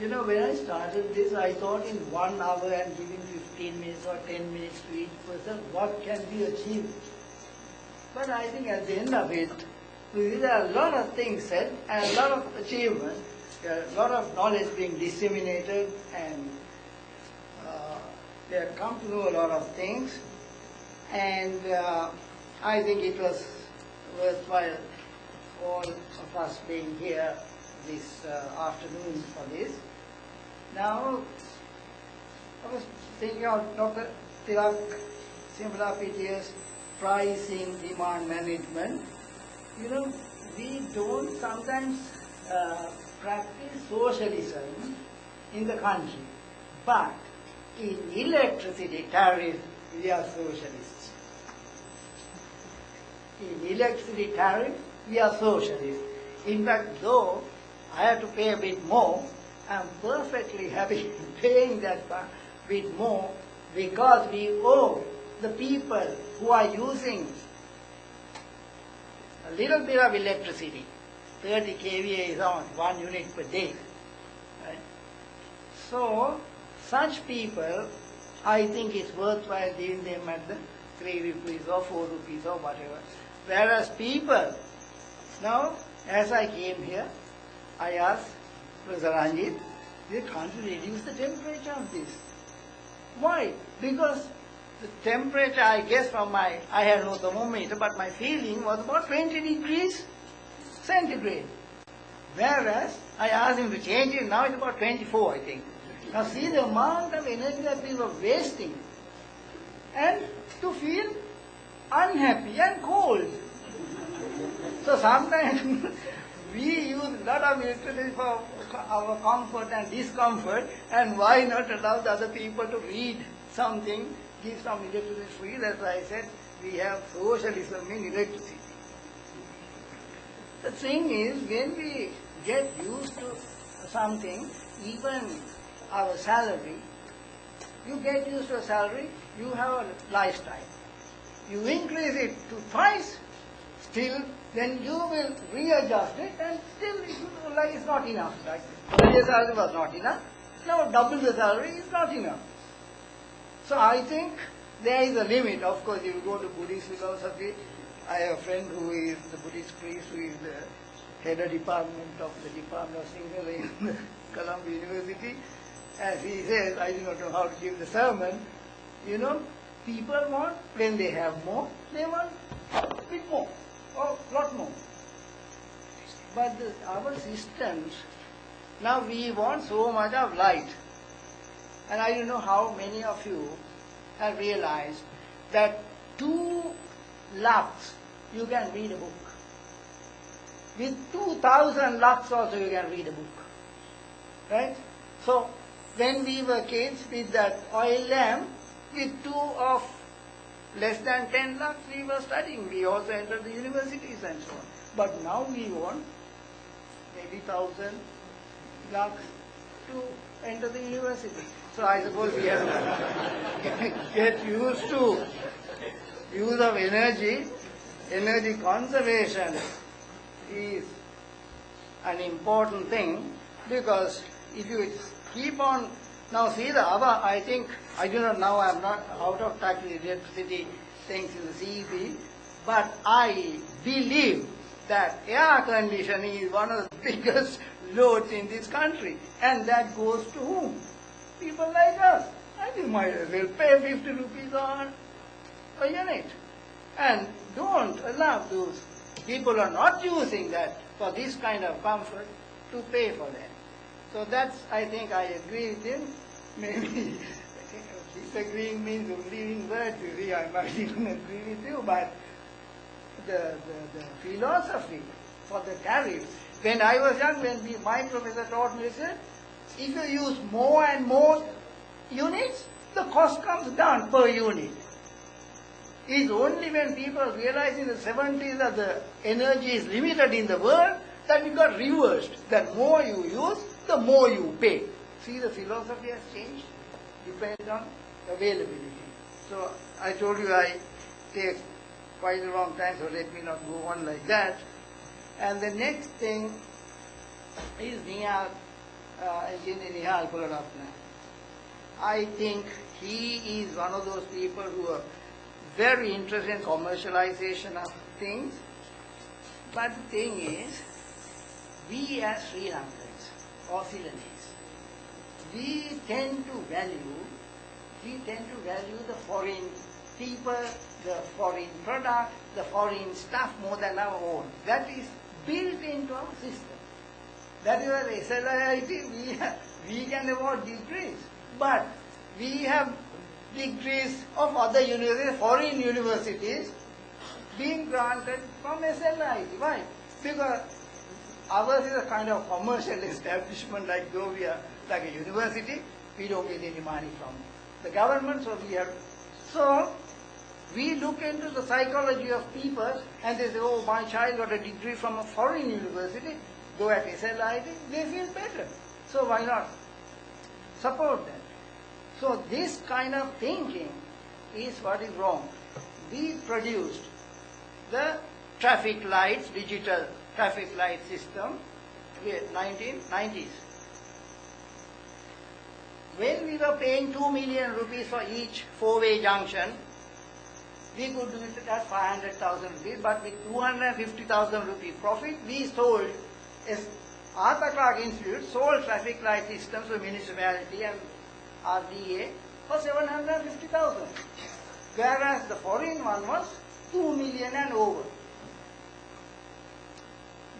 You know, when I started this, I thought in 1 hour and giving 15 minutes or 10 minutes to each person, what can be achieved? But I think at the end of it, there are a lot of things said and a lot of achievement, a lot of knowledge being disseminated, and they have come to know a lot of things. And I think it was worthwhile all of us being here this afternoon for this. Now, I was thinking of Dr. Tilak Simhalapitiya's pricing demand management. You know, we don't sometimes practice socialism in the country, but in electricity tariff, we are socialists. In electricity tariff, we are socialists. In fact, though I have to pay a bit more, I'm perfectly happy paying that bit more because we owe the people who are using a little bit of electricity. 30 kVA is on 1 unit per day. Right? So, such people, I think it's worthwhile giving them at the 3 rupees or 4 rupees or whatever. Whereas people, now, as I came here, I asked Professor Ranjit, they can't reduce the temperature of this. Why? Because the temperature, I guess from I had no thermometer, but my feeling was about 20 degrees centigrade. Whereas, I asked him to change it, now it's about 24, I think. Now see the amount of energy that we were wasting. And to feel unhappy and cold. So sometimes we use a lot of electricity for our comfort and discomfort, and why not allow the other people to read something, give some electricity free? That's why I said we have socialism in electricity. The thing is, when we get used to something, even our salary, you get used to a salary, you have a lifestyle. You increase it to twice, still, then you will readjust it, and still it's not enough. Like earlier salary was not enough, now double the salary is not enough. So I think there is a limit. Of course, if you go to Buddhist philosophy, I have a friend who is the Buddhist priest, who is the head of department of the Department of Sinhala in Columbia University. As he says, I do not know how to give the sermon, you know, people want, when they have more, they want a bit more, or a lot more. But our systems, now we want so much of light. And I don't know how many of you have realized that 2 lux you can read a book. With 2,000 lux also you can read a book. Right? So, when we were kids with that oil lamp, with 2 of less than 10 lux we were studying. We also entered the universities and so on. But now we want maybe 1,000 lux to enter the university. So I suppose we have to get used to use of energy. Energy conservation is an important thing, because if you keep on, now see the other, I think, I do not know, I am not out of touch with electricity things in the CEP, but I believe that air conditioning is one of the biggest loads in this country, and that goes to whom? People like us. I think might as well pay 50 rupees on a unit. And don't allow those people who are not using that for this kind of comfort to pay for that. So that's, I think I agree with him. Maybe disagreeing means only in words, you see, I might even agree with you, but the philosophy for the tariff, when I was young, when my professor taught me, he said, if you use more and more units, the cost comes down per unit. It's only when people realize in the 70s that the energy is limited in the world that it got reversed. That more you use, the more you pay. See, the philosophy has changed, depends on availability. So I told you I take quite a long time, so let me not go on like that. And the next thing is near Engineer Nihal Kularatne. I think he is one of those people who are very interested in commercialization of things. But the thing is, we as Sri Lankans or Ceylonese, we tend to value the foreign people, the foreign product, the foreign stuff more than our own. That is built into our system. That is why SLIT, we can award degrees, but we have degrees of other universities, foreign universities, being granted from SLIT. Why? Because ours is a kind of commercial establishment, like though we are like a university, we don't get any money from the government, so we look into the psychology of people and they say, oh, my child got a degree from a foreign university, go at SLIT, they feel better. So why not support that? So this kind of thinking is what is wrong. We produced the traffic lights, digital traffic light system in 1990s. When we were paying 2 million rupees for each four-way junction, we could do it at 500,000 rupees, but with 250,000 rupees profit, we sold, Arthur Clarke Institute sold traffic light systems to municipality and RDA for 750,000. Whereas the foreign one was 2 million and over.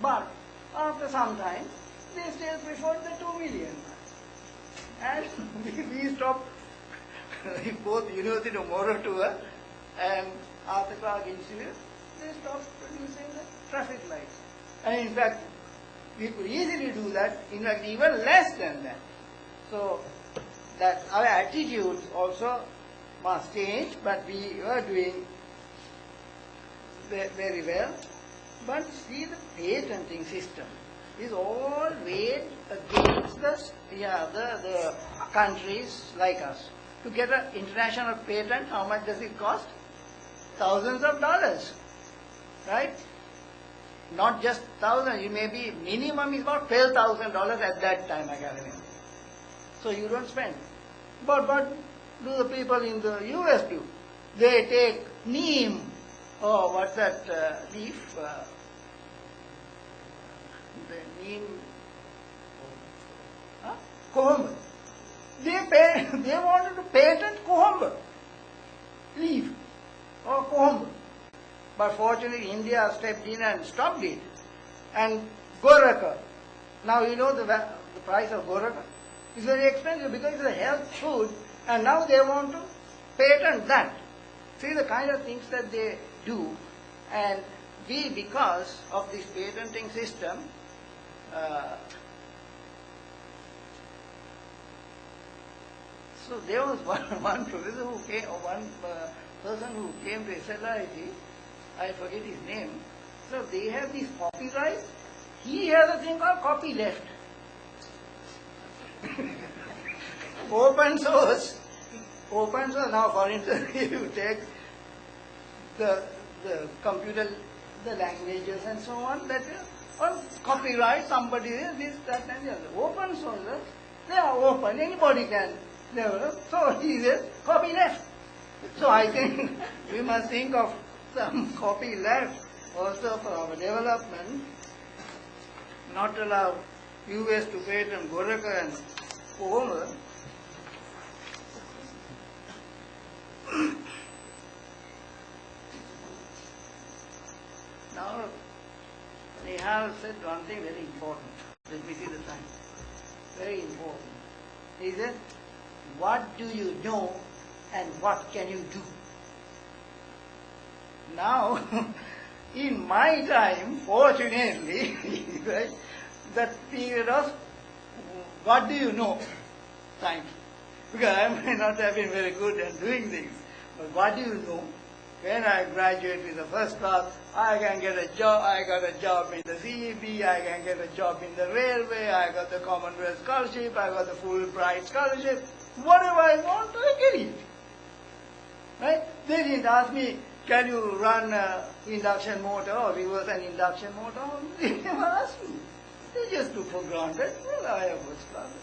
But after some time, they still preferred the 2 million. And we stopped, both University of Moratuwa and Arthur Clarke Institute, they stopped producing the traffic lights. And in fact, we could easily do that, in fact even less than that. So that our attitudes also must change, but we were doing very well. But see, the patenting system is all weighed against the countries like us. To get an international patent, how much does it cost? Thousands of dollars, right? Not just thousands, it may be minimum is about $12,000 at that time, I can remember. So you don't spend. But what do the people in the US do? They take neem, or what's that leaf? The neem, kohamba. They wanted to patent kohamba leaf or kohamba. But fortunately India stepped in and stopped it. And goraka. Now you know the price of goraka. It's very expensive because it's a health food, and now they want to patent that. See the kind of things that they do, and we, because of this patenting system, so there was one professor who came, or one person who came to SLIT, I forget his name. So they have this copyright. He has a thing called copy left. Open source. Now, for instance, if you take the computer, the languages and so on, that on copyright, somebody is this, that and the other. Open source, they are open, anybody can develop. So he says, copy left. So I think we must think of some copy left also for our development, not allow US to patent goraka and kohamba. Now, Nihal said one thing very important. Let me see the time. Very important. He said, what do you know and what can you do? Now, in my time, fortunately, right, that period of what do you know time. Because I may not have been very good at doing things, but what do you know? When I graduate with the first class, I can get a job. I got a job in the CEB, I can get a job in the railway, I got the Commonwealth Scholarship, I got the Fulbright Scholarship. Whatever I want, I get it. Right? They didn't ask me, can you run an induction motor or reverse an induction motor? They never asked me. They just took for granted, well, I have first class.